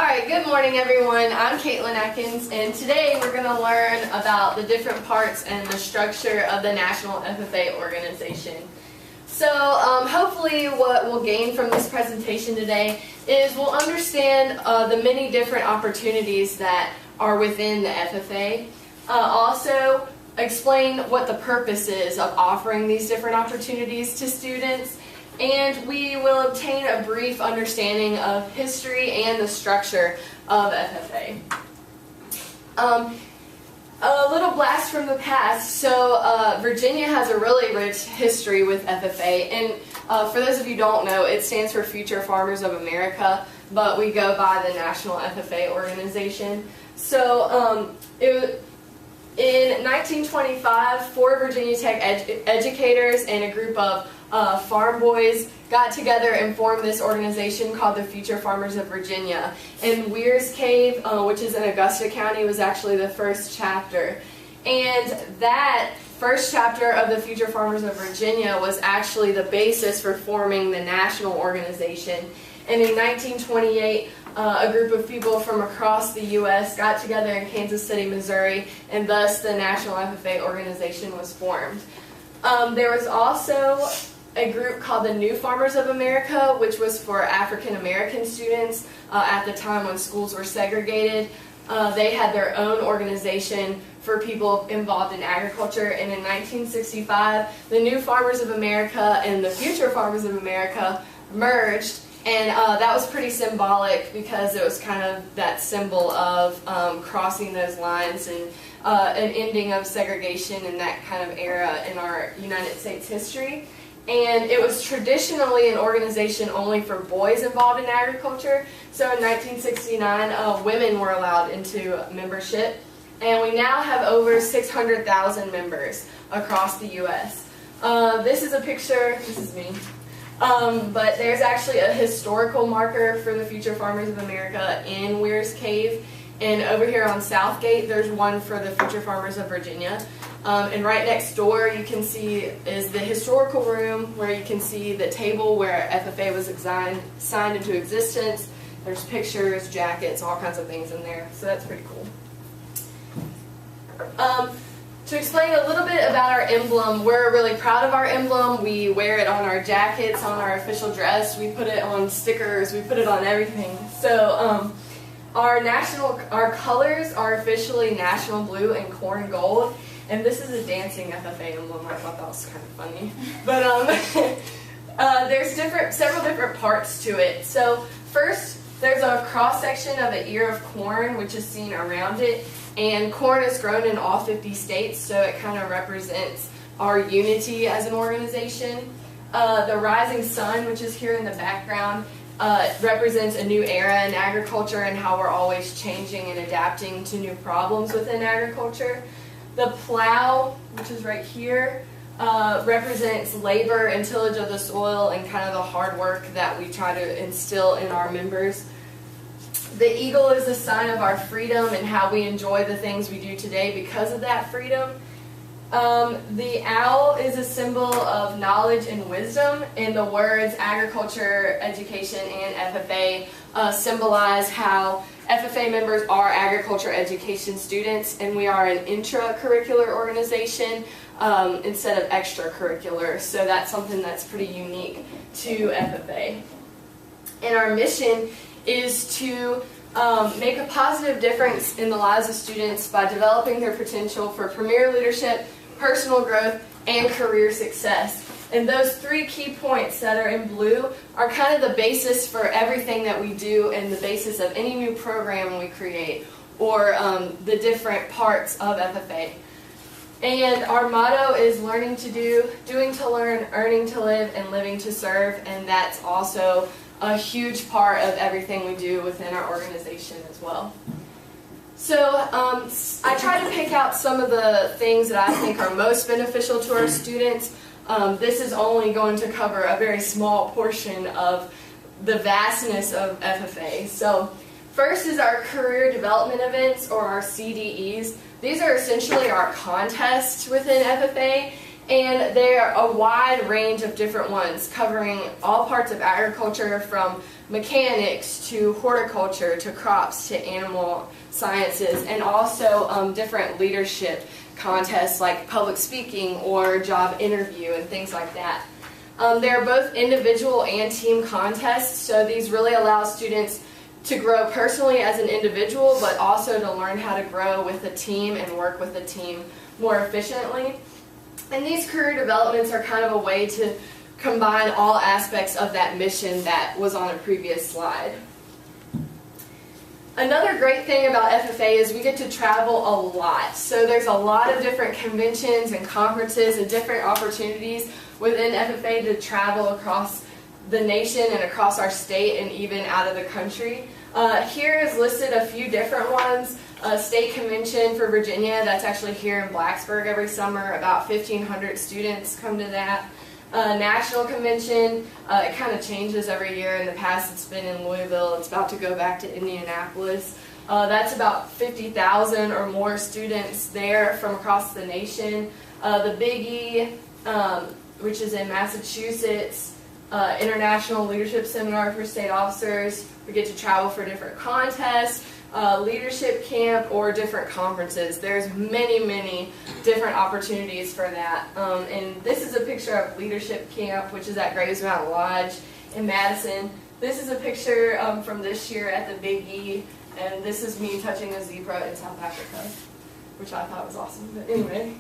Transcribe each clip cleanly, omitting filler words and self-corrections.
Alright, good morning everyone. I'm Caitlin Atkins, and today we're going to learn about the different parts and the structure of the National FFA organization. So hopefully what we'll gain from this presentation today is we'll understand the many different opportunities that are within the FFA. Also explain what the purpose is of offering these different opportunities to students. And we will obtain a brief understanding of history and the structure of FFA. A little blast from the past. So Virginia has a really rich history with FFA. And for those of you who don't know, it stands for Future Farmers of America, but we go by the National FFA organization. So in 1925, 4 Virginia Tech educators and a group of farm boys got together and formed this organization called the Future Farmers of Virginia. And Weir's Cave, which is in Augusta County, was actually the first chapter. And that first chapter of the Future Farmers of Virginia was actually the basis for forming the national organization. And in 1928, a group of people from across the U.S. got together in Kansas City, Missouri, and thus the National FFA organization was formed. There was also a group called the New Farmers of America, which was for African American students at the time when schools were segregated. They had their own organization for people involved in agriculture, and in 1965, the New Farmers of America and the Future Farmers of America merged. And that was pretty symbolic because it was kind of that symbol of crossing those lines and an ending of segregation in that kind of era in our United States history. And it was traditionally an organization only for boys involved in agriculture. So in 1969, women were allowed into membership. And we now have over 600,000 members across the U.S. This is a picture, this is me. But there's actually a historical marker for the Future Farmers of America in Weir's Cave. And over here on Southgate, there's one for the Future Farmers of Virginia. And right next door, you can see is the historical room where you can see the table where FFA was signed into existence. There's pictures, jackets, all kinds of things in there. So that's pretty cool. To explain a little bit about our emblem, we're really proud of our emblem. We wear it on our jackets, on our official dress. We put it on stickers. We put it on everything. So our colors are officially national blue and corn gold. And this is a dancing FFA emblem. I thought that was kind of funny. But there's several different parts to it. So first, there's a cross section of an ear of corn, which is seen around it. And corn is grown in all 50 states, so it kind of represents our unity as an organization. The rising sun, which is here in the background, represents a new era in agriculture and how we're always changing and adapting to new problems within agriculture. The plow, which is right here, represents labor and tillage of the soil and kind of the hard work that we try to instill in our members. The eagle is a sign of our freedom and how we enjoy the things we do today because of that freedom. The owl is a symbol of knowledge and wisdom, and the words agriculture, education, and FFA symbolize how FFA members are agriculture education students, and we are an intra-curricular organization instead of extracurricular, so that's something that's pretty unique to FFA. And our mission is to make a positive difference in the lives of students by developing their potential for premier leadership, personal growth, and career success. And those 3 key points that are in blue are kind of the basis for everything that we do and the basis of any new program we create or the different parts of FFA. And our motto is learning to do, doing to learn, earning to live, and living to serve, and that's also a huge part of everything we do within our organization as well. So I try to pick out some of the things that I think are most beneficial to our students. This is only going to cover a very small portion of the vastness of FFA. So first is our career development events, or our CDEs. These are essentially our contests within FFA, And there are a wide range of different ones covering all parts of agriculture, from mechanics to horticulture to crops to animal sciences, and also different leadership contests like public speaking or job interview and things like that. There are both individual and team contests, so these really allow students to grow personally as an individual, but also to learn how to grow with a team and work with a team more efficiently. And these career developments are kind of a way to combine all aspects of that mission that was on a previous slide. Another great thing about FFA is we get to travel a lot. So there's a lot of different conventions and conferences and different opportunities within FFA to travel across the nation and across our state and even out of the country. Here is listed a few different ones. State Convention for Virginia, that's actually here in Blacksburg every summer. About 1,500 students come to that. National Convention, it kind of changes every year. In the past it's been in Louisville, it's about to go back to Indianapolis. That's about 50,000 or more students there from across the nation. The Big E, which is in Massachusetts, International Leadership Seminar for State Officers. We get to travel for different contests, leadership camp, or different conferences. There's many different opportunities for that. And this is a picture of leadership camp, which is at Graves Mountain Lodge in Madison. This is a picture from this year at the Big E, and this is me touching a zebra in South Africa, which I thought was awesome. But anyway.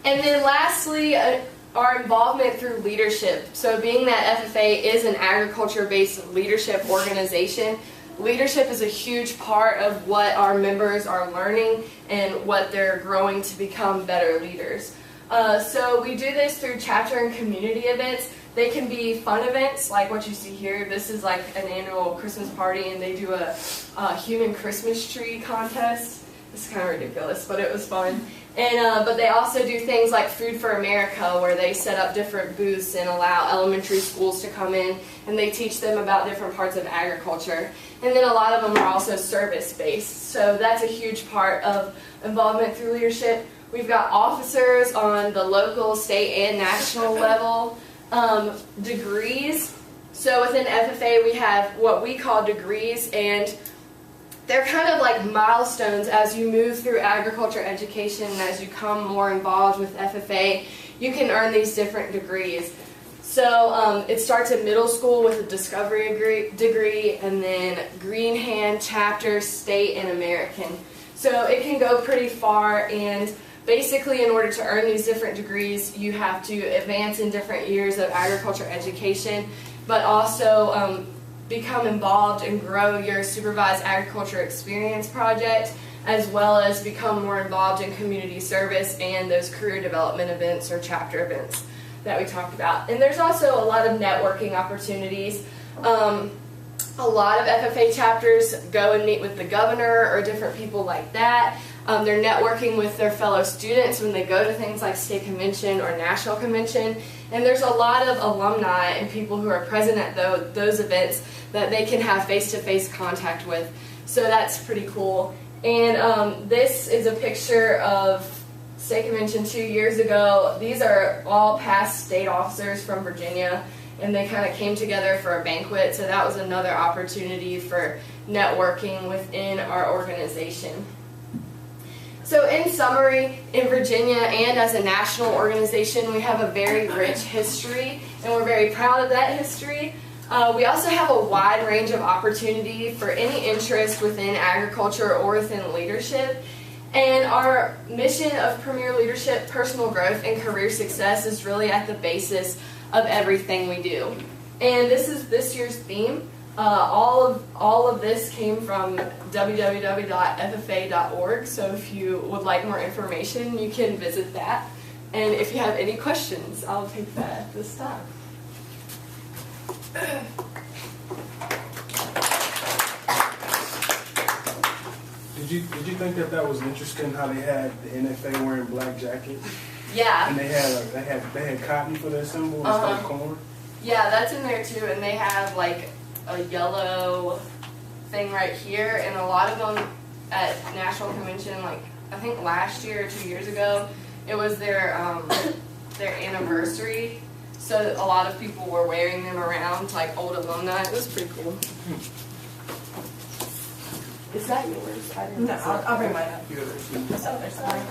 And then lastly, our involvement through leadership. So being that FFA is an agriculture-based leadership organization, leadership is a huge part of what our members are learning and what they're growing to become better leaders. So we do this through chapter and community events. They can be fun events like what you see here. This is like an annual Christmas party, and they do a human Christmas tree contest. It's kind of ridiculous, but it was fun. And but they also do things like Food for America, where they set up different booths and allow elementary schools to come in, and they teach them about different parts of agriculture. And then a lot of them are also service-based, so that's a huge part of involvement through leadership. We've got officers on the local, state, and national level. Degrees. So within FFA we have what we call degrees, and they're kind of like milestones as you move through agriculture education and as you come more involved with FFA. You can earn these different degrees. So it starts at middle school with a discovery degree, and then Green Hand, Chapter, State, and American. So it can go pretty far, and basically in order to earn these different degrees you have to advance in different years of agriculture education, but also become involved and grow your supervised agriculture experience project, as well as become more involved in community service and those career development events or chapter events that we talked about. And there's also a lot of networking opportunities. A lot of FFA chapters go and meet with the governor or different people like that. They're networking with their fellow students when they go to things like state convention or national convention. And there's a lot of alumni and people who are present at those events that they can have face-to-face contact with. So that's pretty cool. And this is a picture of state convention 2 years ago. These are all past state officers from Virginia, and they kind of came together for a banquet. So that was another opportunity for networking within our organization. So in summary, in Virginia and as a national organization, we have a very rich history, and we're very proud of that history. We also have a wide range of opportunity for any interest within agriculture or within leadership. And our mission of Premier Leadership, Personal Growth, and Career Success is really at the basis of everything we do. And this is this year's theme. All of this came from www.ffa.org, so if you would like more information, you can visit that. And if you have any questions, I'll take that at this time. Did you think that was interesting how they had the NFA wearing black jackets? Yeah. And they had cotton for their symbol instead of corn? Yeah, that's in there too, and they have like a yellow thing right here, and a lot of them at National Convention, like I think last year or 2 years ago, It was their anniversary, so a lot of people were wearing them around, like old alumni. It was pretty cool. Is that yours? I didn't No, I'll bring mine up. You ever seen Oh, there's mine.